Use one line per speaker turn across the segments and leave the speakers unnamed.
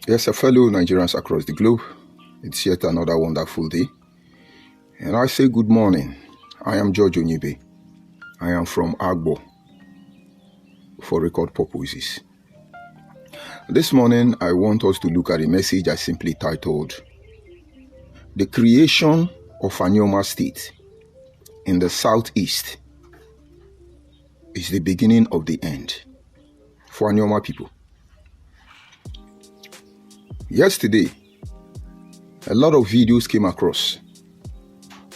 Yes, fellow Nigerians across the globe, it's yet another wonderful day. And I say good morning. I am George Onyibe. I am from Agbo for record purposes. This morning, I want us to look at a message I simply titled, The Creation of Anioma State in the Southeast is the beginning of the end for Anioma people. Yesterday, a lot of videos came across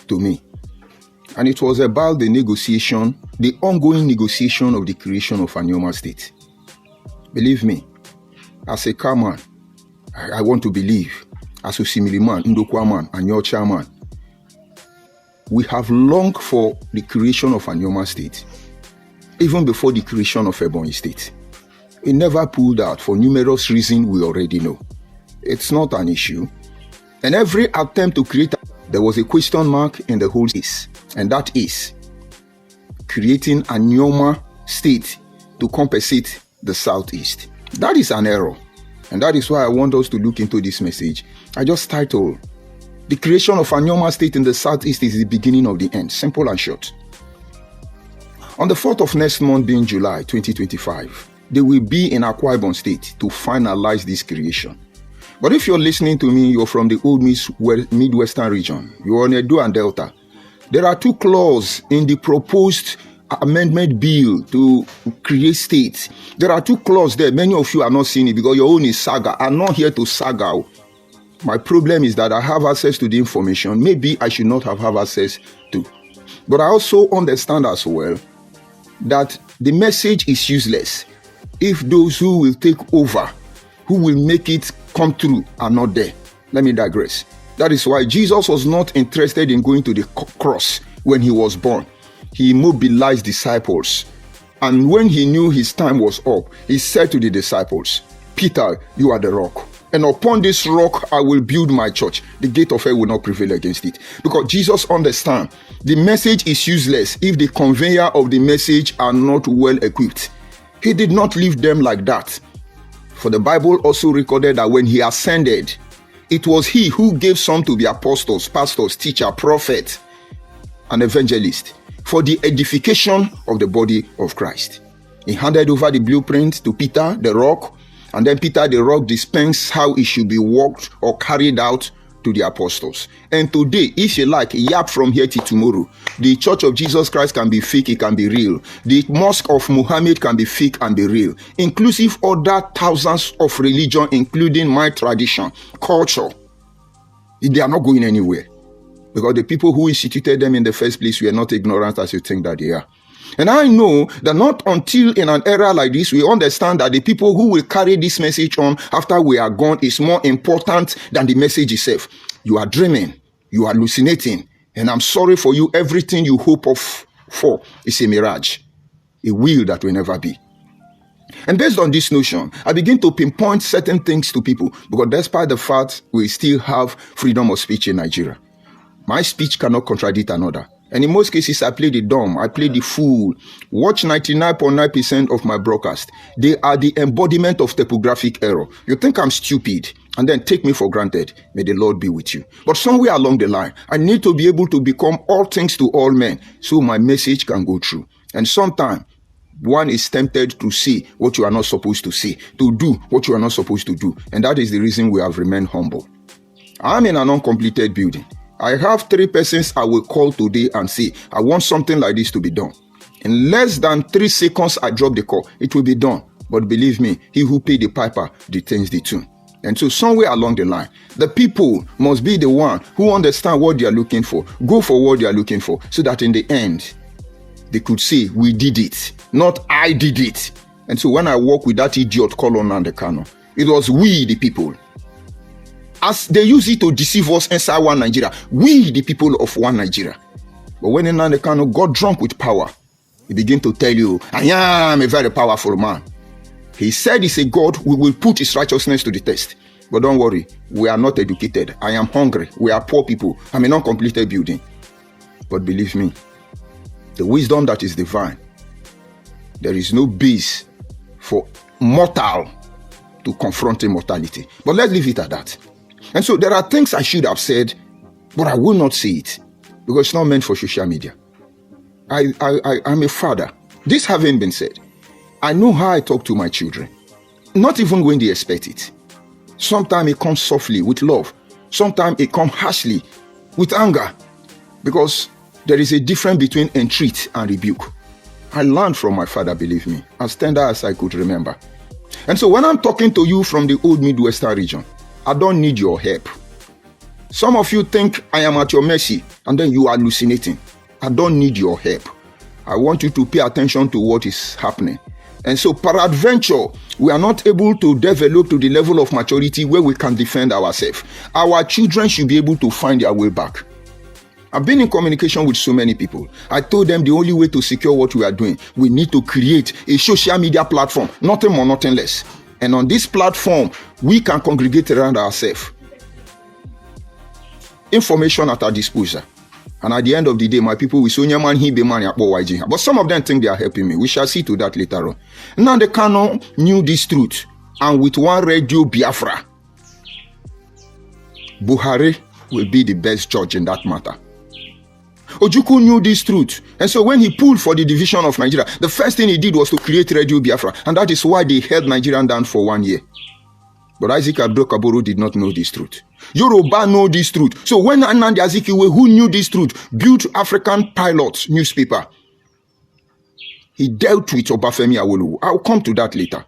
to me, and it was about the ongoing negotiation of the creation of Anioma State. Believe me, as a car man, I want to believe, as a Simili man, Ndokwa man, and your chairman, we have longed for the creation of Anioma State, even before the creation of Ebonyi State. It never pulled out for numerous reasons we already know. It's not an issue. And every attempt to create, there was a question mark in the whole case, and that is creating Anioma State to compensate the Southeast. That is an error, and that is why I want us to look into this message. I just titled, The Creation of Anioma State in the Southeast is the beginning of the end. Simple and short. On the 4th of next month, being July 2025, they will be in Akwa Ibom State to finalize this creation. But if you're listening to me, you're from the old Midwestern region, you're on Edo and Delta, there are two clauses in the proposed amendment bill to create states. There are two clauses there. Many of you are not seeing it because your own is saga. I'm not here to saga. My problem is that I have access to the information maybe I should not have access to. But I also understand as well that the message is useless if those who will take over, who will make it come true, are not there. Let me digress. That is why Jesus was not interested in going to the cross when he was born. He mobilized disciples. And when he knew his time was up, he said to the disciples, Peter, you are the rock. And upon this rock, I will build my church. The gate of hell will not prevail against it. Because Jesus understands the message is useless if the conveyor of the message are not well equipped. He did not leave them like that. For the Bible also recorded that when he ascended, it was he who gave some to be apostles, pastors, teacher, prophet, and evangelist for the edification of the body of Christ. He handed over the blueprint to Peter, the rock, and then Peter, the rock, dispensed how it should be worked or carried out to the apostles. And today, if you like, yap from here till tomorrow, the Church of Jesus Christ can be fake, it can be real. The Mosque of Muhammad can be fake and be real. Inclusive other thousands of religion, including my tradition, culture. They are not going anywhere. Because the people who instituted them in the first place were not ignorant as you think that they are. And I know that not until in an era like this, we understand that the people who will carry this message on after we are gone is more important than the message itself. You are dreaming, you are hallucinating, and I'm sorry for you. Everything you hope for is a mirage, a will that will never be. And based on this notion, I begin to pinpoint certain things to people because despite the fact we still have freedom of speech in Nigeria, my speech cannot contradict another. And in most cases, I play the dumb, I play the fool. Watch 99.9% of my broadcast. They are the embodiment of typographic error. You think I'm stupid, and then take me for granted. May the Lord be with you. But somewhere along the line, I need to be able to become all things to all men so my message can go through. And sometimes, one is tempted to say what you are not supposed to say, to do what you are not supposed to do. And that is the reason we have remained humble. I'm in an uncompleted building. I have 3 persons I will call today and say, I want something like this to be done. In less than 3 seconds, I drop the call. It will be done. But believe me, he who paid the piper detains the tune. And so somewhere along the line, the people must be the one who understand what they are looking for, go for what they are looking for, so that in the end, they could say, we did it, not I did it. And so when I walk with that idiot called Nnamdi Kanu, it was we, the people. As they use it to deceive us inside one Nigeria, we the people of one Nigeria. But when Nnamdi Kanu got drunk with power, he began to tell you, I am a very powerful man. He said he's a God, we will put his righteousness to the test. But don't worry, we are not educated. I am hungry. We are poor people. I'm in an uncompleted building. But believe me, the wisdom that is divine, there is no base for mortal to confront immortality. But let's leave it at that. And so there are things I should have said, but I will not say it because it's not meant for social media. I'm a father. This having been said, I know how I talk to my children, not even when they expect it. Sometimes it comes softly with love. Sometimes it comes harshly with anger, because there is a difference between entreat and rebuke. I learned from my father, believe me, as tender as I could remember. And so when I'm talking to you from the old Midwestern region, I don't need your help. Some of you think I am at your mercy, and then you are hallucinating. I don't need your help. I want you to pay attention to what is happening. And so peradventure, we are not able to develop to the level of maturity where we can defend ourselves. Our children should be able to find their way back. I've been in communication with so many people. I told them the only way to secure what we are doing, we need to create a social media platform, nothing more, nothing less. And on this platform, we can congregate around ourselves. Information at our disposal. And at the end of the day, my people will say, but some of them think they are helping me. We shall see to that later on. Now the Canon knew this truth. And with one radio Biafra, Buhari will be the best judge in that matter. Ojukwu knew this truth. And so when he pulled for the division of Nigeria, the first thing he did was to create Radio Biafra. And that is why they held Nigeria down for 1 year. But Isaac Abdul-Kaburu did not know this truth. Yoruba know this truth. So when Nnamdi Azikiwe, who knew this truth, built African Pilot newspaper, he dealt with Obafemi Awolowo. I'll come to that later.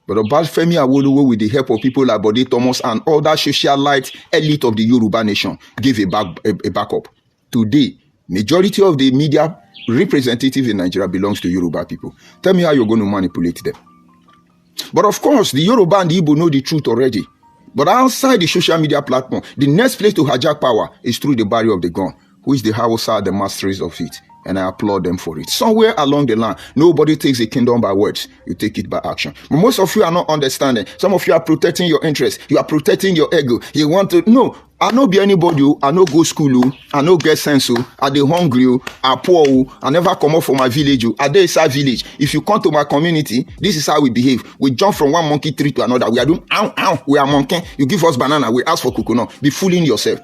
But Obafemi Awolowo, with the help of people like Bode Thomas and other socialite elite of the Yoruba nation, gave a backup. Today, majority of the media representative in Nigeria belongs to Yoruba people. Tell me how you're going to manipulate them. But of course, the Yoruba and the Igbo know the truth already. But outside the social media platform, the next place to hijack power is through the barrier of the gun, who is the Hausa, the masters of it. And I applaud them for it. Somewhere along the line, nobody takes a kingdom by words. You take it by action. But most of you are not understanding. Some of you are protecting your interests. You are protecting your ego. You want to... No, I no be anybody. I no go school. I no get sense. I dey hungry. I poor. I never come up from my village. I dey inside village. If you come to my community, this is how we behave. We jump from one monkey tree to another. We are doing ow, ow. We are monkey. You give us banana. We ask for coconut. Be fooling yourself.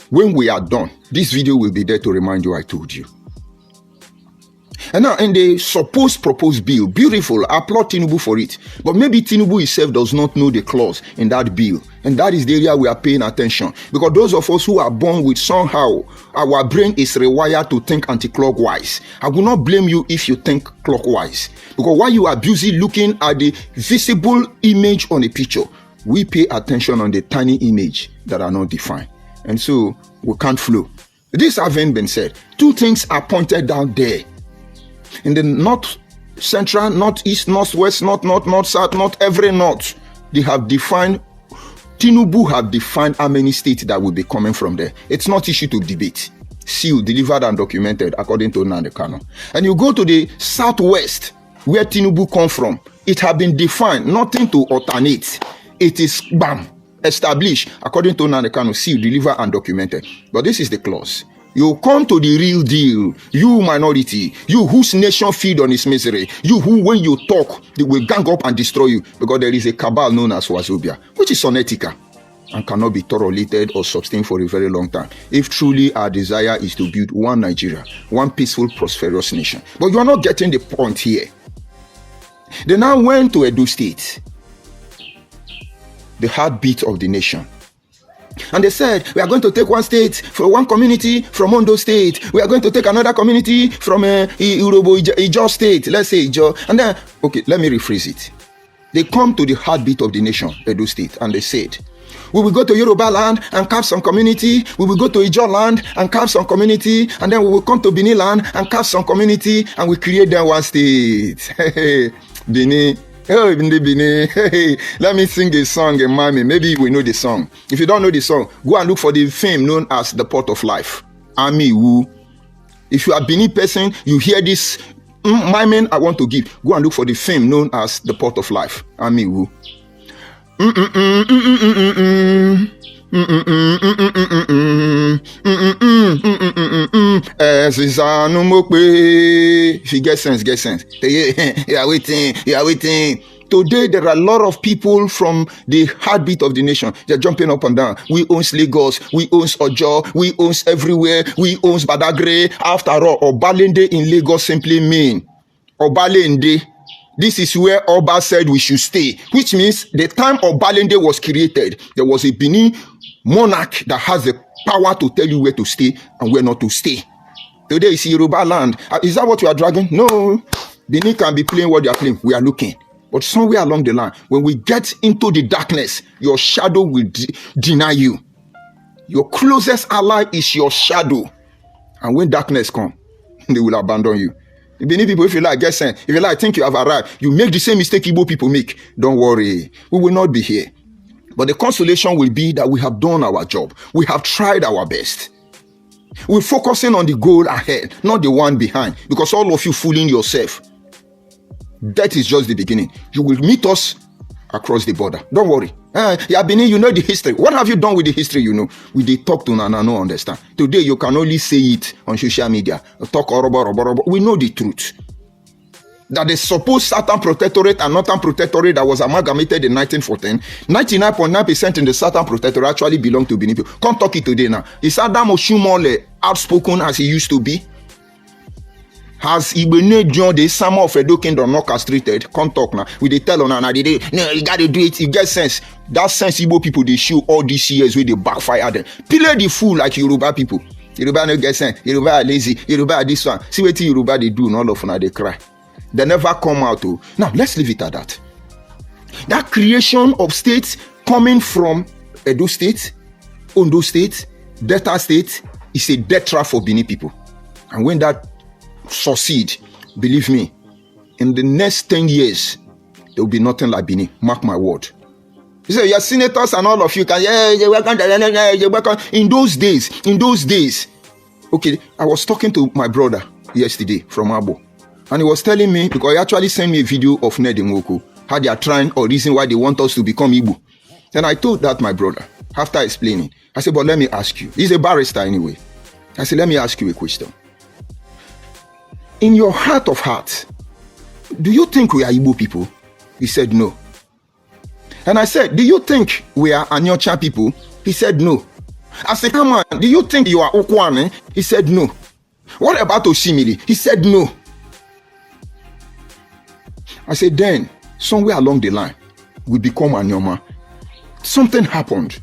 When we are done, this video will be there to remind you I told you. And now in the supposed proposed bill, beautiful, I applaud Tinubu for it. But maybe Tinubu himself does not know the clause in that bill. And that is the area we are paying attention. Because those of us who are born with somehow, our brain is rewired to think anti-clockwise. I will not blame you if you think clockwise. Because while you are busy looking at the visible image on a picture, we pay attention on the tiny image that are not defined. And so we can't flow. This having been said, two things are pointed out there. In the north, central, northeast, northwest, north, south, not every north, they have defined, Tinubu have defined how many states that will be coming from there. It's not issue to debate. Sealed, delivered and documented according to Nnamdi Kanu. And you go to the southwest, where Tinubu come from, it have been defined, nothing to alternate. It is bam, established according to Nnamdi Kanu, sealed, delivered and documented. But this is the clause. You come to the real deal, you minority, you whose nation feed on its misery, you who when you talk, they will gang up and destroy you because there is a cabal known as Wazobia, which is unethical and cannot be tolerated or sustained for a very long time. If truly our desire is to build one Nigeria, one peaceful, prosperous nation. But you are not getting the point here. They now went to Edo State, the heartbeat of the nation. And they said, we are going to take one state from one community from Ondo State. We are going to take another community from Ijo State. Let's say Ijo. And then, okay, let me rephrase it. They come to the heartbeat of the nation, Edo State, and they said, we will go to Yoruba land and carve some community. We will go to Ijo land and carve some community. And then we will come to Benin land and carve some community. And we create them one state. Benin. Oh, hey, let me sing a song, mommy. Maybe we know the song. If you don't know the song, go and look for the film known as the Port of Life. Ami Wu. If you are Benin person, you hear this miming I want to give. Go and look for the film known as the Port of Life. Ami Wu. If you get sense, get sense. You are waiting. Today, there are a lot of people from the heartbeat of the nation. They're jumping up and down. We owns Lagos. We owns Ojo. We owns everywhere. We owns Badagry. After all, Obalende in Lagos simply mean Obalende. This is where Oba said we should stay, which means the time Obalende was created, there was a Benin monarch that has the power to tell you where to stay and where not to stay. Today is Yoruba land. Is that what you are dragging? No. Benin can be playing what they are playing. We are looking. But somewhere along the line, when we get into the darkness, your shadow will deny you. Your closest ally is your shadow. And when darkness comes, they will abandon you. Benin people, if you like, get sent. If you like, think you have arrived. You make the same mistake Igbo people make. Don't worry. We will not be here. But the consolation will be that we have done our job. We have tried our best. We're focusing on the goal ahead, not the one behind. Because all of you fooling yourself. That is just the beginning. You will meet us across the border. Don't worry. Yeah, Benin, you know the history. What have you done with the history you know? We did talk to Nana, no understand. Today, you can only say it on social media. Talk orobo. We know the truth. That the supposed Southern Protectorate and Northern Protectorate that was amalgamated in 1914, 99.9% in the Southern Protectorate actually belong to Benin people. Come talk it today now. Is Adam Oshumole outspoken as he used to be? Has Ibene John the summer of Edo Kingdom not castrated? Come talk now. We they tell on no, you gotta do it. You get sense. That sense Igbo people they show all these years where they backfire them. Play the fool like Yoruba people. Yoruba no get sense. Yoruba are lazy. Yoruba are this one. See what Yoruba they do and all of them they cry. They never come out to. Now let's leave it at that. That creation of states coming from Edo State, Ondo State, Delta State is a death trap for Benin people. And when that succeed, believe me, in the next 10 years, there will be nothing like Benin. Mark my word. You say, your senators and all of you can, welcome. In those days, okay, I was talking to my brother yesterday from Abo, and he was telling me, because he actually sent me a video of Ned Nwoko, how they are trying or reason why they want us to become Igbo. Then I told that my brother, after explaining, I said, but let me ask you. He's a barrister anyway. I said, let me ask you a question. In your heart of hearts, do you think we are Igbo people? He said no. And I said, do you think we are Anyocha people? He said no. I said, come on, do you think you are Okwane? He said no. What about Oshimili? He said no. I said, then, somewhere along the line, we become Anioma. Something happened.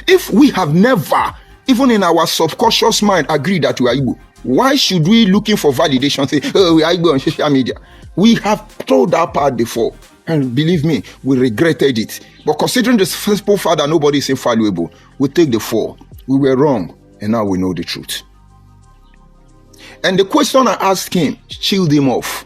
If we have never, even in our subconscious mind, agreed that we are Igbo, why should we looking for validation say, oh, we are Igbo on social media? We have told that part before. And believe me, we regretted it. But considering the simple fact that nobody is infallible, we take the fall. We were wrong, and now we know the truth. And the question I asked him chilled him off.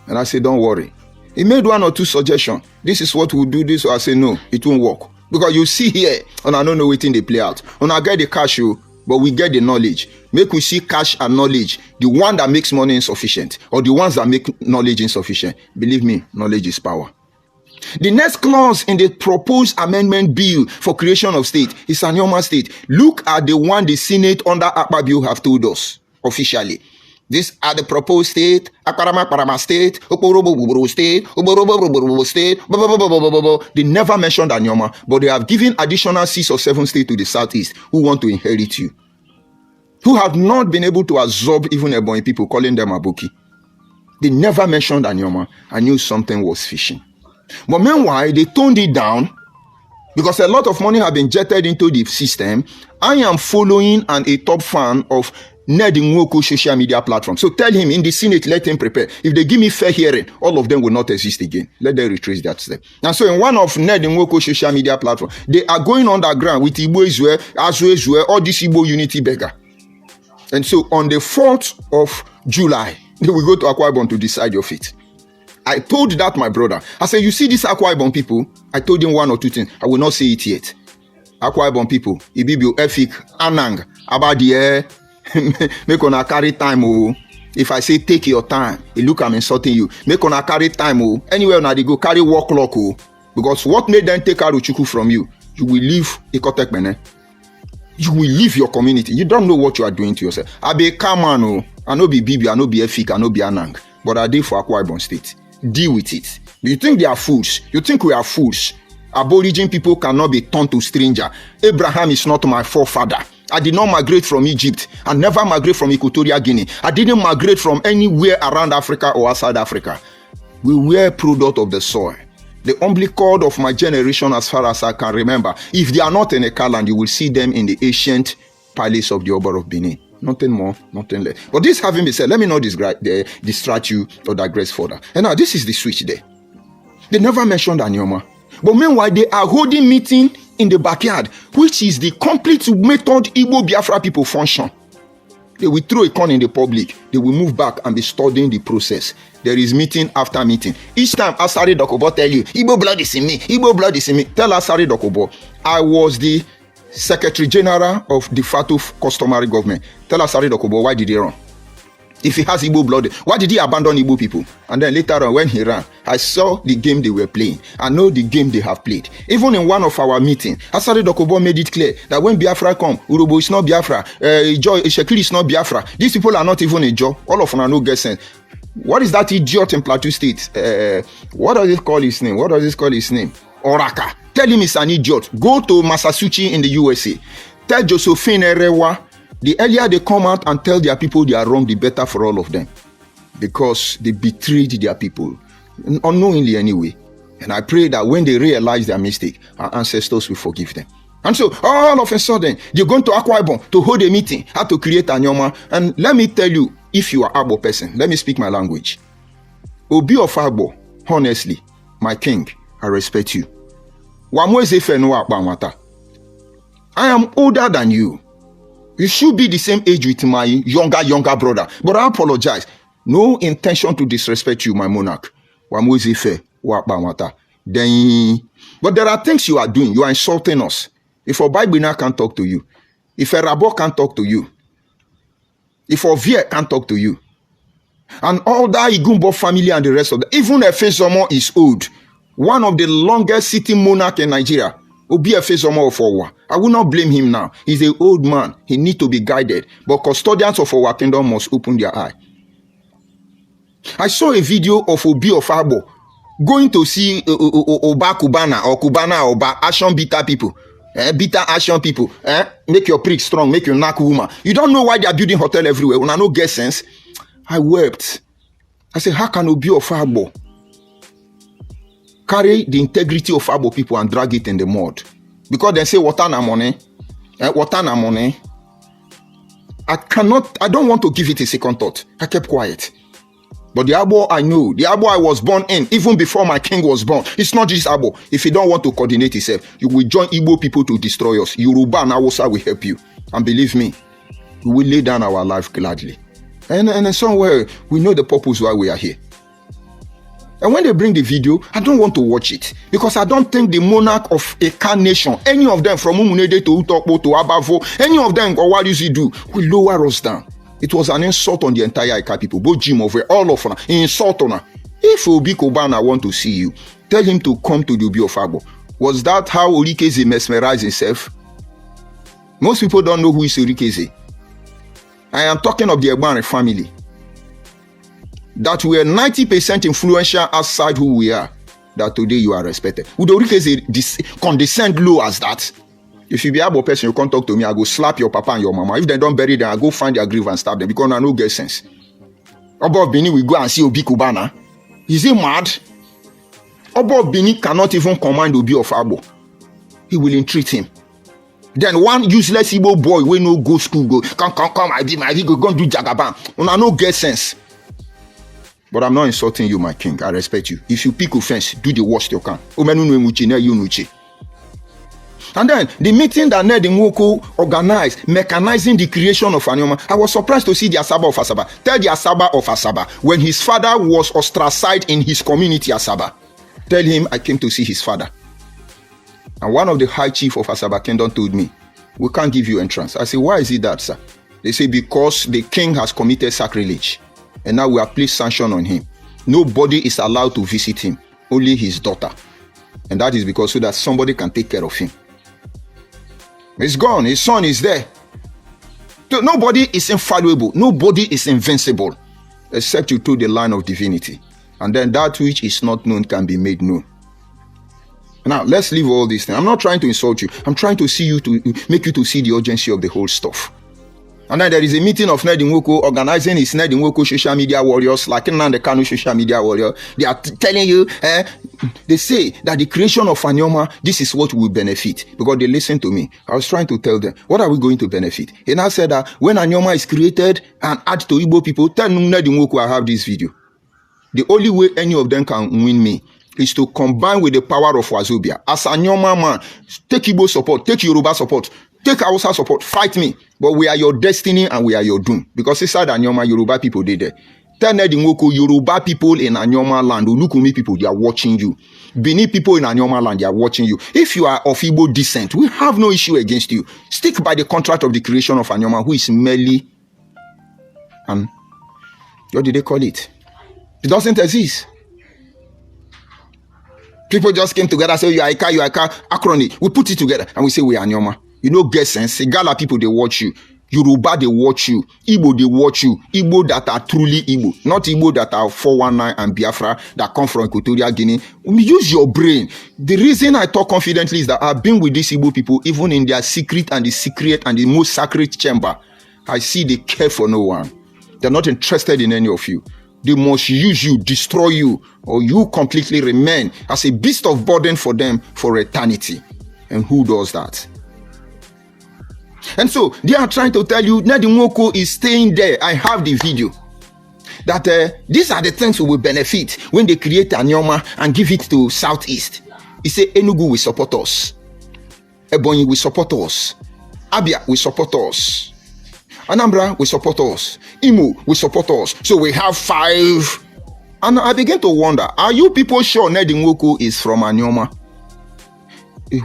And I said, don't worry. He made one or two suggestions. This is what we'll do this. So I said, no, it won't work. Because you see here, and I don't know waiting they play out. And I get the cash, but we get the knowledge. Make we see cash and knowledge. The one that makes money insufficient, or the ones that make knowledge insufficient. Believe me, knowledge is power. The next clause in the proposed amendment bill for creation of state is Anioma state. Look at the one the Senate under Akpabio have told us officially. These are the proposed state, Parama state, Okorobo state, Oborobo state, they never mentioned Anioma, but they have given additional 6 or 7 states to the southeast who want to inherit you, who have not been able to absorb even Ebonyi people, calling them Aboki. They never mentioned Anioma. I knew something was fishing. But meanwhile, they toned it down because a lot of money have been injected into the system. I am following and a top fan of Ned Nwoko social media platform. So tell him in the Senate, let him prepare. If they give me fair hearing, all of them will not exist again. Let them retrace that step. And so in one of Ned Nwoko social media platform, they are going underground with Igbo Izwe, Azwe Izwe, all this Igbo unity beggar. And so on the 4th of July, they will go to Akwa Ibom to decide your fate. I told that my brother. I said, you see these Akwa Ibom people? I told him one or two things. I will not say it yet. Akwa Ibom people, Ibibio, Efik, Anang, Abadie, make on a carry time. Oh. If I say take your time, it look I'm insulting you. Make on a carry time. Oh. Anywhere now they go carry work clock. Oh. Because what made them take Aruchuku from you? You will leave Ikotek Mene. You will leave your community. You don't know what you are doing to yourself. I be Kamano. I no be Bibi. I no be Efik. I no be Anang. But I did for Akwa Ibom State. Deal with it. You think they are fools. You think we are fools. Aborigine people cannot be turned to stranger. Abraham is not my forefather. I did not migrate from Egypt. I never migrate from Equatorial Guinea. I didn't migrate from anywhere around Africa or outside Africa. We were product of the soil. The umbilical of my generation, as far as I can remember. If they are not in a land, you will see them in the ancient palace of the Oba of Benin. Nothing more, nothing less. But this having been said, let me not distract you or digress further. And now this is the switch there. They never mentioned Anioma. But meanwhile, they are holding meeting in the backyard, which is the complete method Igbo Biafra people function. They will throw a corn in the public. They will move back and be studying the process. There is meeting after meeting. Each time Asari Dokubo tell you, Igbo blood is in me, Igbo blood is in me. Tell Asari Dokubo, I was the Secretary General of de facto customary government. Tell Asari Dokubo, why did he run? If he has Igbo blood, why did he abandon Igbo people? And then later on, when he ran, I saw the game they were playing. I know the game they have played. Even in one of our meetings, Asari Dokubo made it clear that when Biafra come, Urobo is not Biafra, Shekiri is not Biafra. These people are not even a Joe. All of them are no get sense. What is that idiot in Plateau State? What does it call his name? Oraka. Tell him he's an idiot. Go to Massachusetts in the USA. Tell Josephine Erewa, the earlier they come out and tell their people they are wrong, the better for all of them. Because they betrayed their people. Unknowingly anyway. And I pray that when they realize their mistake, our ancestors will forgive them. And so, all of a sudden, they're going to Akwa Ibom to hold a meeting, how to create Anioma. And let me tell you, if you are Agbo person, let me speak my language. Obi of Agbo, honestly, my king, I respect you. I am older than you. You should be the same age with my younger brother. But I apologize. No intention to disrespect you, my monarch. But there are things you are doing. You are insulting us. If a Bible can't talk to you, if a Rabo can't talk to you, if a Vie can't talk to you, and all that Igumbo family and the rest of them, even Efezomo is old. One of the longest sitting monarch in Nigeria. Obi Efezomo of Owa. I will not blame him now. He's an old man. He needs to be guided. But custodians of our kingdom must open their eye. I saw a video of Obi of Abo going to see Oba Kubana or Kubana Oba Ashon Bita people. Bita Ashon people. Make your prick strong. Make your knack woman. You don't know why they are building hotel everywhere. When I no get sense. I wept. I said, how can Obi of Abo carry the integrity of Abo people and drag it in the mud? Because they say, water na money. Water na money. I don't want to give it a second thought. I kept quiet. But the Abo I know, the Abo I was born in, even before my king was born, it's not just Abo. If you don't want to coordinate yourself, you will join Igbo people to destroy us. Yoruba and Hausa will help you. And believe me, we will lay down our life gladly. And somewhere, we know the purpose why we are here. And when they bring the video, I don't want to watch it. Because I don't think the monarch of a Kan nation, any of them from Umunede to Utokpo to Abavo, any of them, or what does he do, will lower us down. It was an insult on the entire Ika people, both Jim over all of them, insult on her. If Obi Kobana want to see you, tell him to come to the Obi of Agbo. Was that how Orikeze mesmerized himself? Most people don't know who is Orikeze. I am talking of the Egbani family. That we are 90% influential outside who we are. That today you are respected. Would Orikeze condescend low as that? If you be able person, you can't talk to me, I go slap your papa and your mama. If they don't bury them, I go find their grave and stab them because I no get sense. Above Bini, we go and see Obi Kubana. Is he mad? Above Bini cannot even command Obi of Abo. He will entreat him. Then one useless Igbo boy wey no go school go come I be go do jagaban. Una no get sense. But I'm not insulting you, my king. I respect you. If you pick offense, do the worst you can. And then the meeting that Ned Nwoko organized, mechanizing the creation of Anioma, I was surprised to see the Asaba of Asaba. Tell the Asaba of Asaba, when his father was ostracized in his community Asaba, tell him I came to see his father. And one of the high chief of Asaba Kingdom told me, we can't give you entrance. I said, why is it that, sir? They say, because the king has committed sacrilege. And now we have placed sanction on him. Nobody is allowed to visit him. Only his daughter. And that is because so that somebody can take care of him. He's gone. His son is there. Nobody is infallible. Nobody is invincible. Except you toe the line of divinity. And then that which is not known can be made known. Now, let's leave all these things. I'm not trying to insult you. I'm trying to make you to see the urgency of the whole stuff. And then there is a meeting of Ned Nwoko organizing his Ned Nwoko social media warriors, like Nnamdi Kanu social media warrior. They are telling you, they say that the creation of Anioma, this is what will benefit. Because they listen to me. I was trying to tell them, what are we going to benefit? He now said that when Anioma is created and add to Igbo people, tell Ned Nwoko I have this video. The only way any of them can win me is to combine with the power of Wazobia. As Anioma man, take Igbo support, take Yoruba support, take Hausa support, fight me. But we are your destiny and we are your doom. Because inside Anioma, Yoruba people did there. Tell Ned Nwoko, Yoruba people in Anioma land, Olukumi people, they are watching you. Benin people in Anioma land, they are watching you. If you are of Igbo descent, we have no issue against you. Stick by the contract of the creation of Anioma, who is merely, and what did they call it? It doesn't exist. People just came together, say you are acronym. We put it together and we say we are Anioma. You know, get sense. Igala people, they watch you. Yoruba, they watch you. Igbo, they watch you. Igbo that are truly Igbo. Not Igbo that are 419 and Biafra that come from Equatorial Guinea. Use your brain. The reason I talk confidently is that I've been with these Igbo people, even in their secret and the most sacred chamber. I see they care for no one. They're not interested in any of you. They must use you, destroy you, or you completely remain as a beast of burden for them for eternity. And who does that? And so they are trying to tell you, Ned Nwoko is staying there. I have the video. That these are the things we will benefit when they create Anioma and give it to Southeast. He said Enugu will support us. Ebonyi will support us. Abia will support us. Anambra will support us. Imo will support us. So we have 5. And I begin to wonder, are you people sure Ned Nwoko is from Anioma?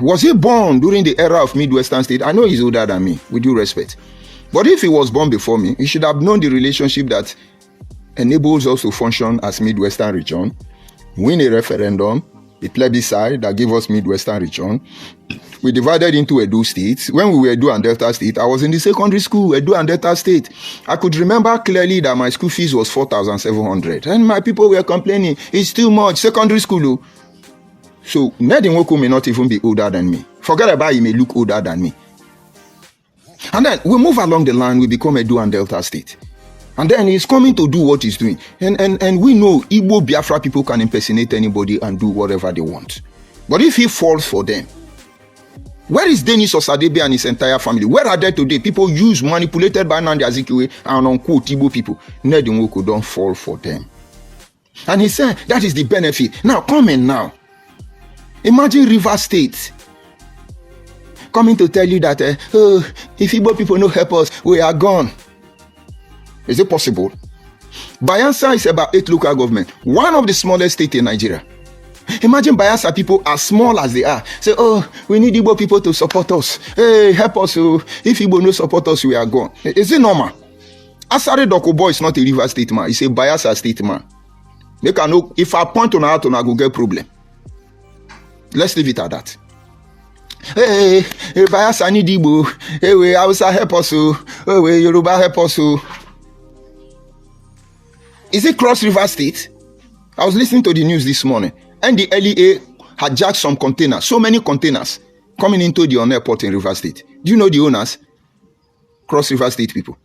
Was he born during the era of Midwestern state? I know he's older than me, with due respect. But if he was born before me, he should have known the relationship that enables us to function as Midwestern region, win a referendum, a plebiscite that gave us Midwestern region. We divided into Edo states. When we were Edo and Delta state, I was in the secondary school, Edo and Delta state. I could remember clearly that my school fees was 4,700. And my people were complaining, it's too much, secondary school. So Ned Nwoko may not even be older than me. Forget about he may look older than me. And then we move along the line, we become Edo and Delta state. And then he's coming to do what he's doing. And we know Igbo Biafra people can impersonate anybody and do whatever they want. But if he falls for them, where is Denis Osadebe and his entire family? Where are they today? People manipulated by Nnamdi Azikiwe and unquote Igbo people. Ned Nwoko don't fall for them. And he said that is the benefit. Now come in now. Imagine Rivers State coming to tell you that if Igbo people no help us, we are gone. Is it possible? Bayelsa is about 8 local government, one of the smallest states in Nigeria. Imagine Bayelsa people as small as they are. Say, we need Igbo people to support us. Hey, help us. If Igbo no support us, we are gone. Is it normal? Asare Dokubo is not a Rivers State man. It's a Bayelsa State man. They can know, if I point on out, I go get problem. Let's leave it at that. Hey, Bayelsa need Igbo. Hey, Hausa help us. Hey, Yoruba help us. Is it Cross River State? I was listening to the news this morning, and the LEA had jacked some containers, so many containers coming into the airport in River State. Do you know the owners? Cross River State people.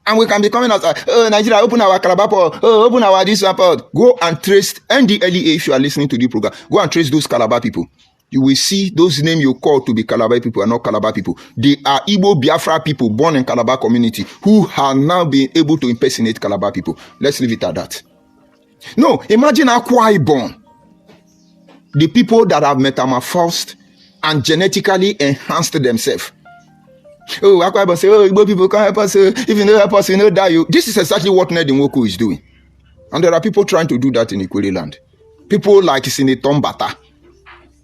And we can be coming out, Nigeria, open our Calabar port, open our this port. Go and trace NDLEA if you are listening to the program. Go and trace those Calabar people. You will see those names you call to be Calabar people are not Calabar people. They are Igbo Biafra people born in Calabar community who have now been able to impersonate Calabar people. Let's leave it at that. No, imagine Akwa Ibom. The people that have metamorphosed and genetically enhanced themselves. Oh, Akwa Ibom say, Igbo people can't help us. If you don't help us, you know die. This is exactly what Ned Nwoko is doing. And there are people trying to do that in Ikwere land. People like Senator Mbata.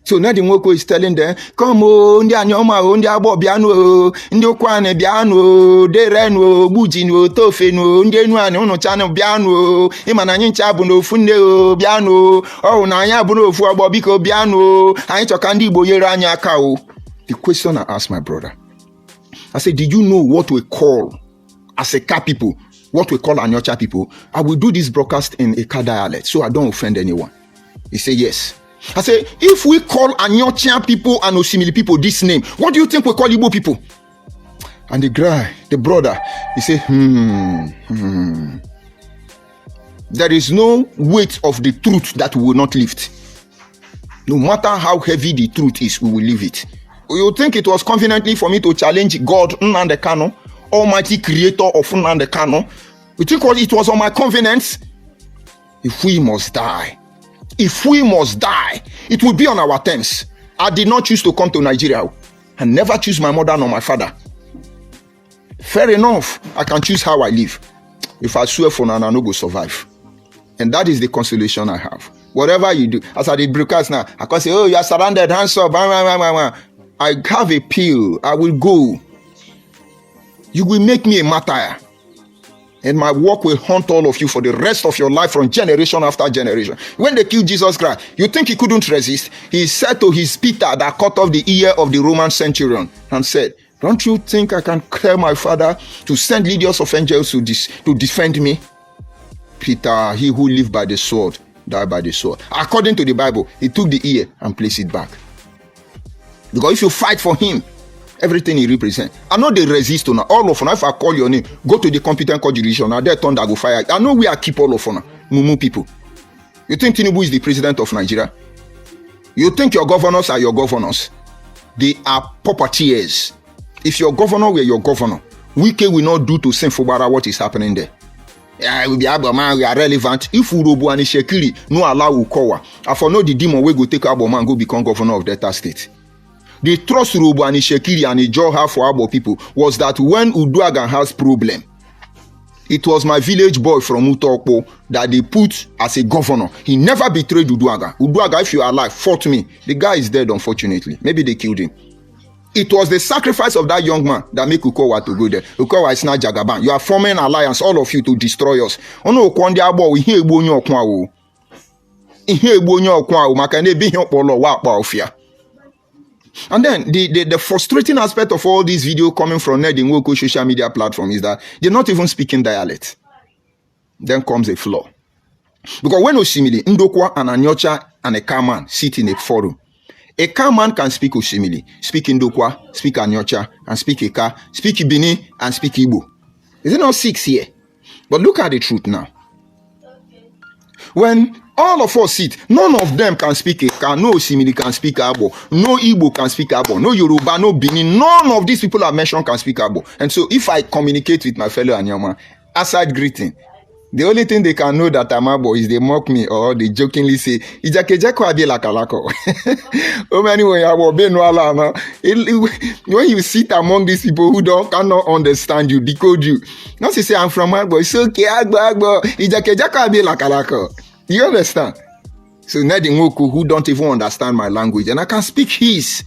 So Ned Nwoko is telling them, come on, ndi Anioma, ndi Abo biano, ndi Okwane biano, dereno, bujino, tofeno, ndi Enuane, uno channel biano, imana nyincha buno funde biano, oh na anya buno fu Abo biko biano, anyị choka ndi Igbo yere anya aka o. The question I asked my brother, I said, did you know what we call as a car people what we call Anyocha people, I will do this broadcast in a Ika dialect so I don't offend anyone. He said, yes. I say, if we call Anyocha people and Osimili people this name, what do you think we call Igbo people? And the guy, the brother, he said, There is no weight of the truth that we will not lift. No matter how heavy the truth is, we will leave it. You think it was conveniently for me to challenge God, Nnamdi Kanu, Almighty Creator of Nnamdi Kanu? You think it was on my convenience? If we must die, it will be on our terms. I did not choose to come to Nigeria. I never choose my mother nor my father. Fair enough, I can choose how I live. If I swear for now, I no go survive. And that is the consolation I have. Whatever you do, as I did broadcast now, I can say, oh, you are surrounded, hands up. I have a pill. I will go. You will make me a martyr. And my work will haunt all of you for the rest of your life from generation after generation. When they killed Jesus Christ, you think he couldn't resist? He said to his Peter that cut off the ear of the Roman centurion and said, don't you think I can clear my father to send legions of angels to defend me? Peter, he who lived by the sword, died by the sword. According to the Bible, he took the ear and placed it back. Because if you fight for him, everything he represents. I know they resist on all of them. If I call your name, go to the competent court jurisdiction. Now they turn that go fire. I know we are keep all of them. Mumu people. You think Tinubu is the president of Nigeria? You think your governors are your governors? They are puppeteers. If your governor were your governor, Wike will not do to Senfubara what is happening there. Yeah, we be Abba we are relevant. If Urobo and Shekiri no allow Ukowa, I for know the demon we go take Abba and go become governor of Delta State. The trust Urobo and Shekiri and the job have for Abba people was that when Uduagan has problem, it was my village boy from Utokpo that they put as a governor. He never betrayed Uduaga. Uduaga, if you are alive, fought me. The guy is dead, unfortunately. Maybe they killed him. It was the sacrifice of that young man that make Ukowa to go there. Ukowa is not Jagaban. You are forming an alliance, all of you, to destroy us. Ono Okwandi Abo, we hear Ebonyo Okwawo. Ihe Ebonyo Okwawo, makane be here polo wa ofia. And then the frustrating aspect of all this video coming from the Nwoko social media platform is that they're not even speaking dialect. Then comes a flaw. Because when Osimili, Ndokwa and Anyocha and a Kaman sit in a forum, a Kaman can speak Osimili, speak Ndokwa, speak Anyocha, and speak Eka, speak Ibini, and speak Igbo. Is it not 6 here? But look at the truth now. When all of us sit, none of them can speak Eka, no Osimili can speak Abo, no Igbo can speak Abo, no Yoruba, no Benin, none of these people I mentioned can speak Abo. And so if I communicate with my fellow Anioma, aside greeting, the only thing they can know that I'm Abo is they mock me or they jokingly say, Ijakejako Abola Kalako. When you sit among these people who cannot understand you, decode you, not to say I'm from Abo, it's okay, Agbo, Ijakejako Abola Kalako. You understand? So Nedi Nwoko who don't even understand my language and I can speak his.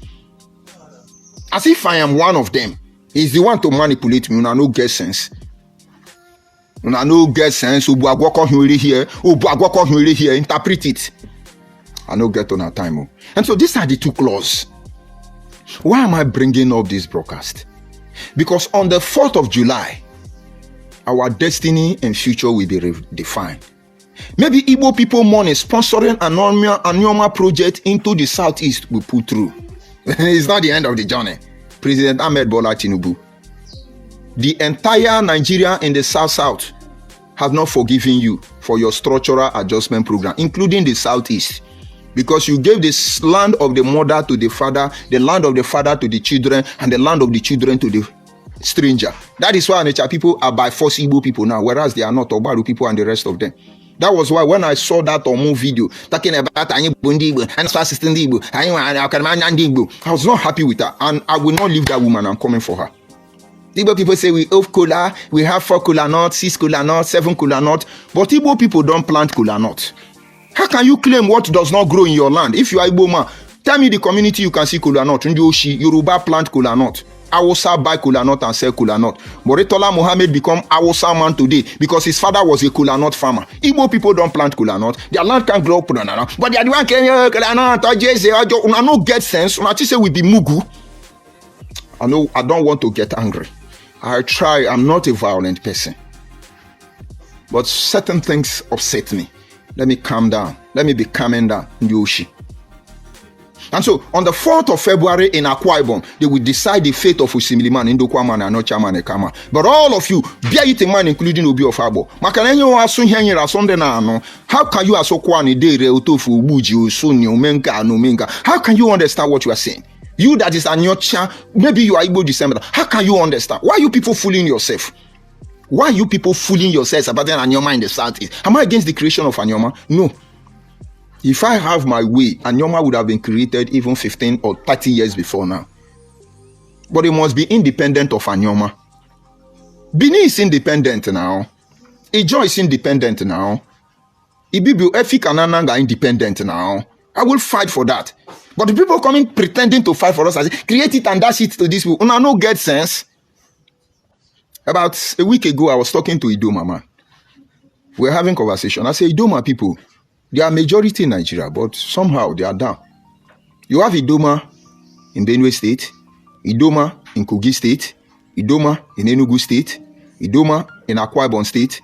As if I am one of them. He's the one to manipulate me. I no get sense. I no get sense. Here. Interpret it. I no get on our time. And so these are the two clauses. Why am I bringing up this broadcast? Because on the 4th of July, our destiny and future will be redefined. Maybe Igbo people money sponsoring an Anioma project into the southeast will put through. It's not the end of the journey. President Bola Tinubu. The entire Nigeria in the south have not forgiven you for your structural adjustment program, including the southeast. Because you gave this land of the mother to the father, the land of the father to the children, and the land of the children to the stranger. That is why Onitsha people are by force Igbo people now, whereas they are not Obaru people and the rest of them. That was why when I saw that Omo video talking about Igbo and assistant Igbo, I was not happy with her, and I will not leave that woman. I'm coming for her. Igbo people say we have cola, we have 4 cola nuts, 6 cola nuts, 7 cola nuts, but Igbo people don't plant cola nuts. How can you claim what does not grow in your land? If you are Igbo man, tell me the community you can see cola nut. Njoshi, Yoruba plant cola nut. Awusa buy cola nut and sell cola nut. Moretola Mohammed become Awusa man today because his father was a cola nut farmer. Igbo people don't plant cola nut. Their land can grow cola nut, but they are the one can cola nut. I no get sense. I just say we be mugu. I know I don't want to get angry. I try. I'm not a violent person. But certain things upset me. Let me calm down. Let me be calming down. Yoshi. And so, on the 4th of February in Akwa Ibom, they will decide the fate of Usimiliman, Indokwaman, and Anochaman, Ekama. But all of you, bear it in mind, including Obi of Abo. How can you How can you understand what you are saying? You that is Anyocha, maybe you are Igbo December. How can you understand? Why are you people fooling yourself? Why are you people fooling yourselves about Anioma in the southeast? Am I against the creation of Anioma? No. If I have my way, Anioma would have been created even 15 or 30 years before now. But it must be independent of Anioma. Bini is independent now. Ijo is independent now. Ibibu Efik and Ananga are independent now. I will fight for that. But the people coming pretending to fight for us, I say, create it and dash it to these people. Una no get sense. About a week ago, I was talking to Idoma, man. We were having conversation. I say, Idoma people, they are majority in Nigeria, but somehow they are down. You have Idoma in Benue State, Idoma in Kogi State, Idoma in Enugu State, Idoma in Akwa Ibom State,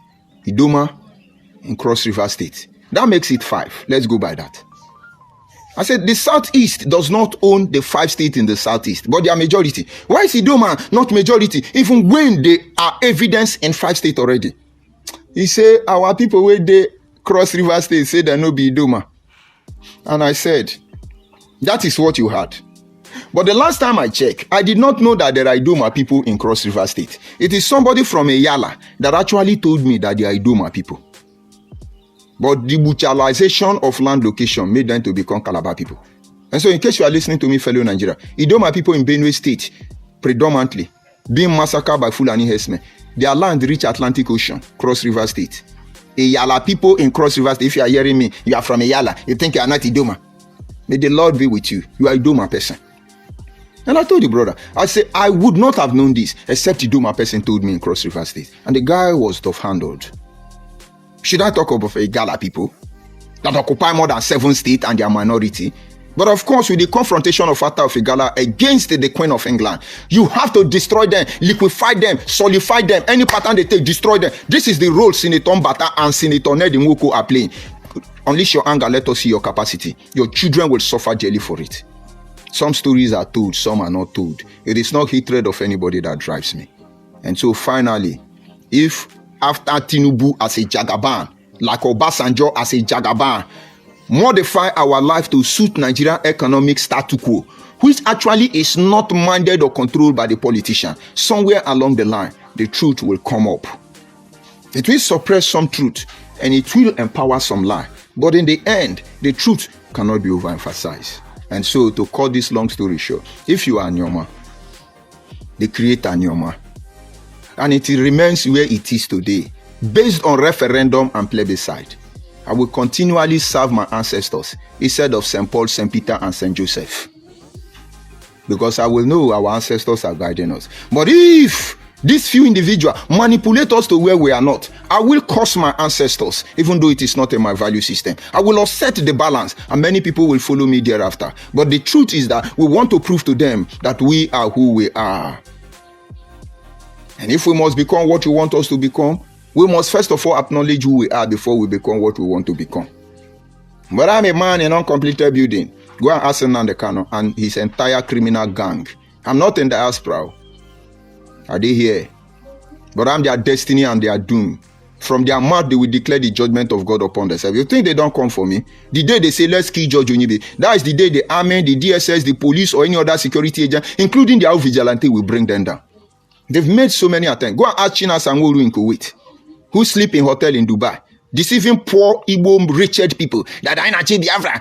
Idoma in Cross River State. That makes it 5. Let's go by that. I said the Southeast does not own the 5 states in the Southeast, but they are majority. Why is Idoma not majority, even when they are evidence in 5 states already? He said, our people where they Cross River State say they no be Idoma. And I said, that is what you had. But the last time I checked, I did not know that there are Idoma people in Cross River State. It is somebody from Eyala that actually told me that they are Idoma people. But the brutalization of land location made them to become Calabar people. And so in case you are listening to me, fellow Nigeria, Idoma people in Benue State, predominantly, being massacred by Fulani herdsmen, their land reach Atlantic Ocean, Cross River State. Eyala people in Cross River State, if you are hearing me, you are from Eyala, you think you are not Idoma. May the Lord be with you. You are Idoma person. And I told the brother, I said, I would not have known this except Idoma person told me in Cross River State. And the guy was tough-handled. Should I talk about Igala people that occupy more than 7 states and they are minority? But of course, with the confrontation of Atta of Igala against the Queen of England, you have to destroy them, liquefy them, solidify them. Any pattern they take, destroy them. This is the role Senator Mbata and Senator Ned Nwoko are playing. Unleash your anger, let us see your capacity. Your children will suffer daily for it. Some stories are told, some are not told. It is not hatred of anybody that drives me. And so finally, if after Tinubu as a Jagaban, like Obasanjo as a Jagaban, modify our life to suit Nigerian economic status quo, which actually is not minded or controlled by the politician, somewhere along the line, the truth will come up. It will suppress some truth and it will empower some lie. But in the end, the truth cannot be overemphasized. And so, to cut this long story short, if you are Anioma, the creator Anioma, and it remains where it is today, based on referendum and plebiscite, I will continually serve my ancestors instead of St. Paul, St. Peter, and St. Joseph. Because I will know our ancestors are guiding us. But if these few individuals manipulate us to where we are not, I will curse my ancestors, even though it is not in my value system. I will upset the balance, and many people will follow me thereafter. But the truth is that we want to prove to them that we are who we are. And if we must become what you want us to become, we must first of all acknowledge who we are before we become what we want to become. But I'm a man in uncompleted building. Go and ask Nnamdi Kanu and his entire criminal gang. I'm not in diaspora. Are they here? But I'm their destiny and their doom. From their mouth, they will declare the judgment of God upon themselves. You think they don't come for me? The day they say, let's kill George Onyibe, that is the day the army, the DSS, the police, or any other security agent, including their vigilante, will bring them down. They've made so many attempts. Go and ask China Sanwo-Olu in Kuwait, who sleep in hotel in Dubai, deceiving poor Igbo wretched people that are in Biafra,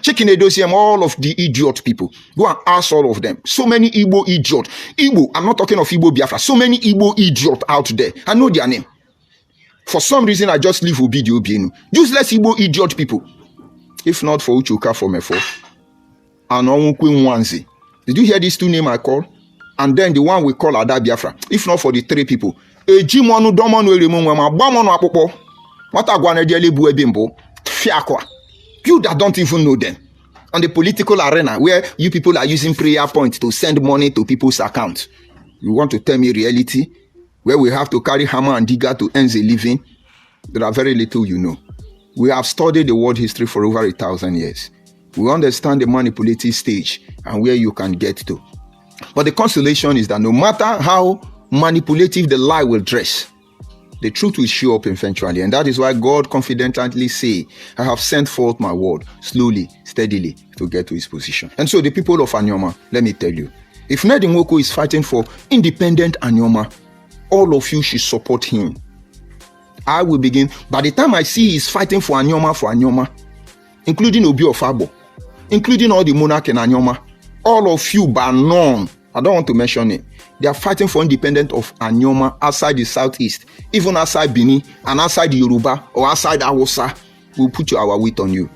checking the dossier, all of the idiot people. Go and ask all of them. So many Igbo idiot. Igbo, I'm not talking of Igbo Biafra. So many Igbo idiot out there. I know their name. For some reason, I just leave Obi Obienu. Useless Igbo idiot people. If not for Uchuka for Mefo and Onwukwe Nwanze. Did you hear these 2 names I call? And then the one we call Ada Biafra. If not for the 3 people. Ejimonu domonu eremunwema gbamonu akpukpo. You that don't even know them. On the political arena where you people are using prayer points to send money to people's accounts. You want to tell me reality? Where we have to carry hammer and digger to earn a living? there are very little you know. We have studied the world history for over 1,000 years. We understand the manipulative stage and where you can get to. But the consolation is that no matter how manipulative the lie will dress, the truth will show up eventually. And that is why God confidently say, I have sent forth my word slowly, steadily to get to his position. And so the people of Anioma, let me tell you, if Ned Nwoko is fighting for independent Anioma, all of you should support him. I will begin. By the time I see he's fighting for Anioma, including Obi Ofabo, including all the monarch in Anioma, all of you by none, I don't want to mention it, they are fighting for independence of Anioma outside the southeast, even outside Benin and outside the Yoruba or outside Hausa. We'll put our weight on you.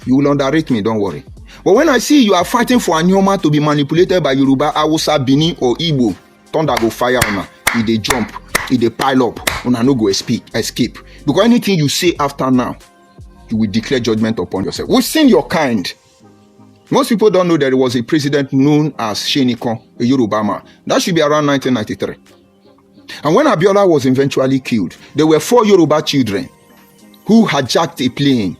You will underrate me, don't worry. But when I see you are fighting for Anioma to be manipulated by Yoruba, Hausa, Benin or Igbo, thunder go fire on her. If they jump, if they pile up, una no go escape. Because anything you say after now, you will declare judgment upon yourself. We've seen your kind. Most people don't know that there was a president known as Shenikon, a Yoruba man. That should be around 1993. And when Abola was eventually killed, there were 4 Yoruba children who hijacked a plane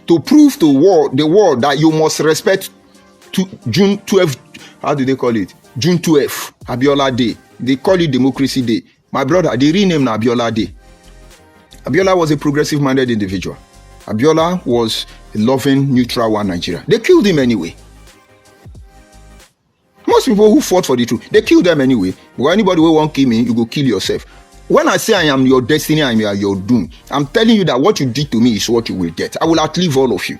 to prove to the world that you must respect June 12th. How do they call it? June 12th, Abola Day. They call it Democracy Day. My brother, they renamed Abola Day. Abola was a progressive-minded individual. Abola was a loving, neutral one Nigeria. They killed him anyway. Most people who fought for the truth, they killed them anyway. But anybody who won't kill me, you go kill yourself. When I say I am your destiny, I am your doom, I'm telling you that what you did to me is what you will get. I will outlive all of you.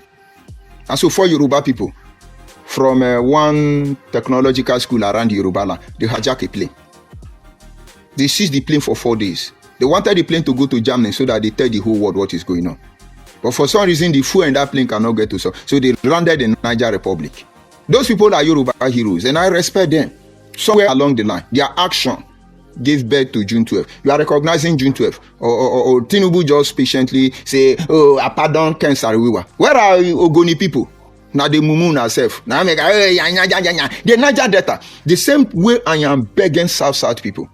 And so for Yoruba people, from one technological school around the Yoruba land, they hijacked a plane. They seized the plane for 4 days. They wanted the plane to go to Germany so that they tell the whole world what is going on. But for some reason, the fuel in that plane cannot get to so they landed in Niger Republic. Those people are Yoruba heroes, and I respect them. Somewhere along the line, their action gave birth to June 12th. You are recognizing June 12th. Or Tinubu just patiently say, oh, I pardon Ken Sariwiwa. Where are Ogoni people? Now they mumu herself. Now make the Niger Delta. The same way I am begging South people.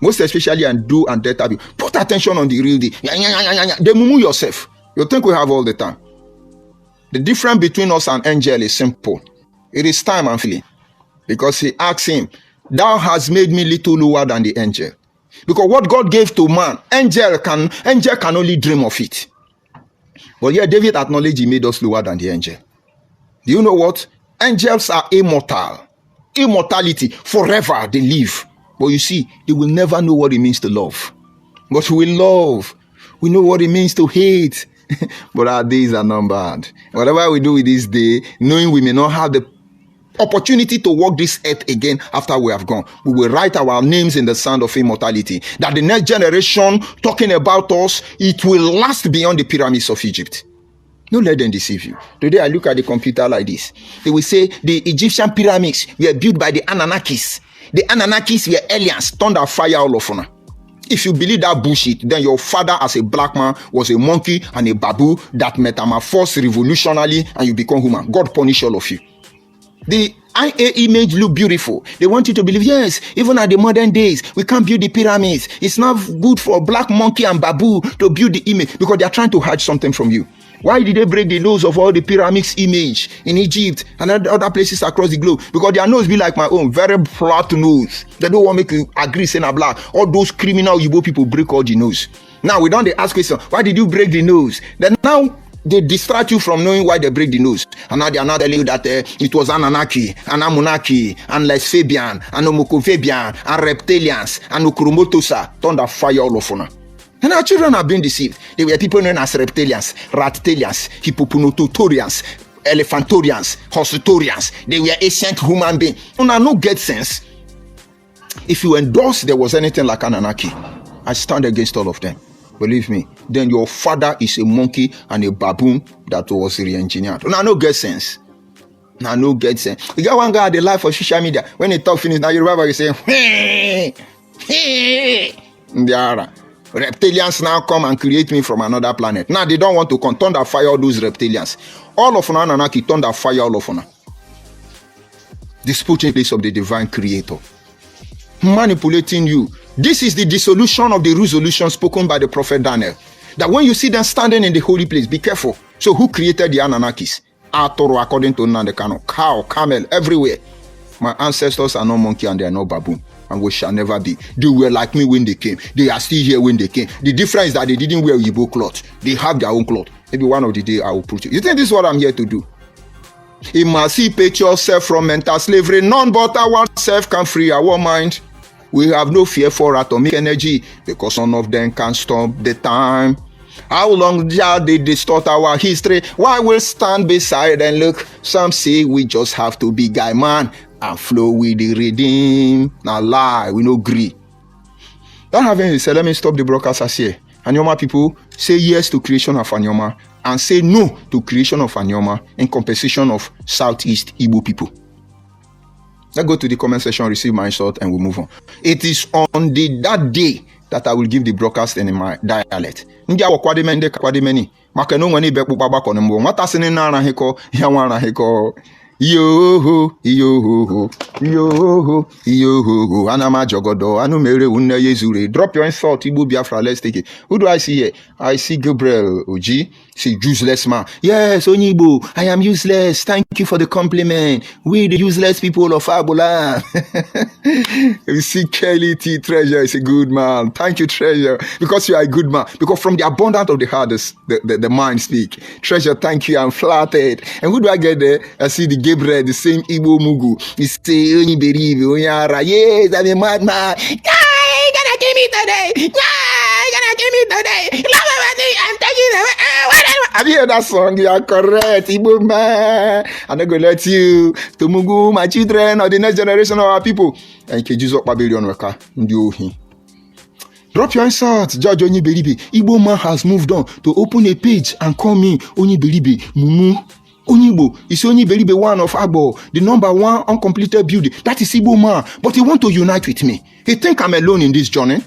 Most especially and do and Delta people. Put attention on the real deal. They mumu yourself. You think we have all the time. The difference between us and angel is simple. It is time and feeling. Because he asked him, thou hast made me little lower than the angel. Because what God gave to man, angel can only dream of it. But yeah, David acknowledged he made us lower than the angel. Do you know what? Angels are immortal. Immortality, forever they live. But you see, they will never know what it means to love. But we love. We know what it means to hate. But our days are numbered. Whatever we do with this day, knowing we may not have the opportunity to walk this earth again after we have gone, we will write our names in the sand of immortality. That the next generation talking about us, it will last beyond the pyramids of Egypt. Don't let them deceive you. Today I look at the computer like this. They will say the Egyptian pyramids were built by the Anunnakis. The Anunnakis were aliens, thunder, fire, all of honor. If you believe that bullshit, then your father as a black man was a monkey and a babu that metamorphosed revolutionarily and you become human. God punish all of you. The IA image look beautiful. They want you to believe, yes, even at the modern days, we can't build the pyramids. It's not good for black monkey and babu to build the image because they are trying to hide something from you. Why did they break the nose of all the pyramids image in Egypt and other places across the globe? Because their nose be like my own, very flat nose. They don't want to make you agree saying a black. All those criminal Igbo people break all the nose. Now we don't ask question, why did you break the nose? Then now they distract you from knowing why they break the nose. And now they are not telling you that it was Anunnaki, and Amunaki, and Les Fabian, and Omokofabian, and Reptilians, and Ukrumotosa. Thunder fire all of honor. And our children are being deceived. They were people known as reptilians, rattalians, hippoponotorians, elephantorians, hostitorians. They were ancient human beings. Una no get sense. If you endorse there was anything like Anunnaki, I stand against all of them. Believe me. Then your father is a monkey and a baboon that was re-engineered. Una no get sense. Una no get sense. You got one guy at the life of social media. When he talk finish, now you remember you say, hey. Reptilians now come and create me from another planet. Now they don't want to come. Thunder fire all those reptilians. All of Anunnaki, thunder fire all of Anunnaki. Disputing place of the divine creator. Manipulating you This is the dissolution of the resolution spoken by the prophet Daniel. That when you see them standing in the holy place, be careful. So who created the Anunnakis? Atoro, according to Nandekano, cow, camel, everywhere. My ancestors are not monkey and they are not baboon. And we shall never be. They were like me when they came. They are still here when they came. The difference is that they didn't wear Igbo cloth. They have their own cloth. Maybe one of the day I will put you. You think this is what I'm here to do? Emancipate yourself from mental slavery. None but our self can free our mind. We have no fear for atomic energy because none of them can stop the time. How long shall they distort our history? Why will stand beside and look? Some say we just have to be guy man and flow with the redeem. Now lie, we no agree. That having said, let me stop the broadcast as here. Anioma people, say yes to creation of Anioma and say no to creation of Anioma in compensation of Southeast Igbo people. Let's go to the comment section, receive my insult, and we'll move on. It is on that day that I will give the broadcast in my dialect. Ndia wakwade mende kwade meni. Makeno ngani beku baba konembo. Mata sini na arahiko, ya arahiko. Yo yo yo yo Anama jogodo anu mere unne yezure. Drop your insult, Igbo Biafra. Let's take it. Who do I see here? I see Gabriel Oji. See useless man. Yes, Onyibo, I am useless. Thank you for the compliment. We the useless people of Abola. You see Kelly T Treasure is a good man. Thank you, Treasure, because you are a good man. Because from the abundance of the heart, the mind speak. Treasure, thank you. I'm flattered. And who do I get there? I see the Gabriel, the same Igbo Mugu. He say, yes, I'm a madman. You're gonna give me today. You're gonna give me today. I'm taking it. Have you heard that song? You are correct, Igbo man. I'm not gonna let you to Mugu, my children, or the next generation of our people. And Jesus Babylon Weka. Drop your insult, Judge Onyiberibe. Igbo man has moved on to open a page and call me Onyiberibe Mumu. Onyibo is Onyiberibe one of Abo, the number one uncompleted building. That is Igbo man. But he want to unite with me. He think I'm alone in this journey.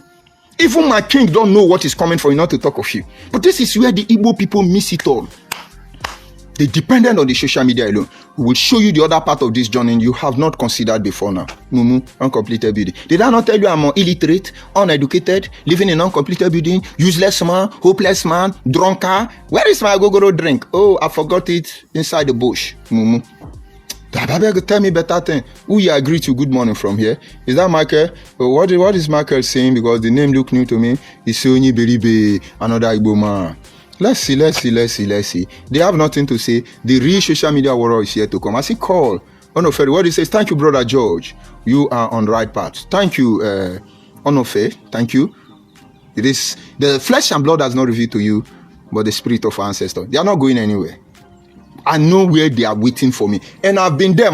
Even my king don't know what is coming for you, not to talk of you. But this is where the Igbo people miss it all. They dependent on the social media alone. We will show you the other part of this journey you have not considered before now. Mumu, uncompleted building. Did I not tell you I'm illiterate, uneducated, living in uncompleted building, useless man, hopeless man, drunkard? Where is my gogoro drink? Oh, I forgot it inside the bush. Mumu. Tell me better thing. Who you agree to good morning from here? Is that Michael? What is Michael saying? Because the name look new to me. It's Onyiberibe, another Igbo man. Let's see. They have nothing to say. The real social media world is here to come. I see call. Onofe, what he says, thank you, brother George. You are on the right path. Thank you, Onofe. Thank you. It is the flesh and blood has not revealed to you, but the spirit of our ancestors. They are not going anywhere. I know where they are waiting for me. And I've been there.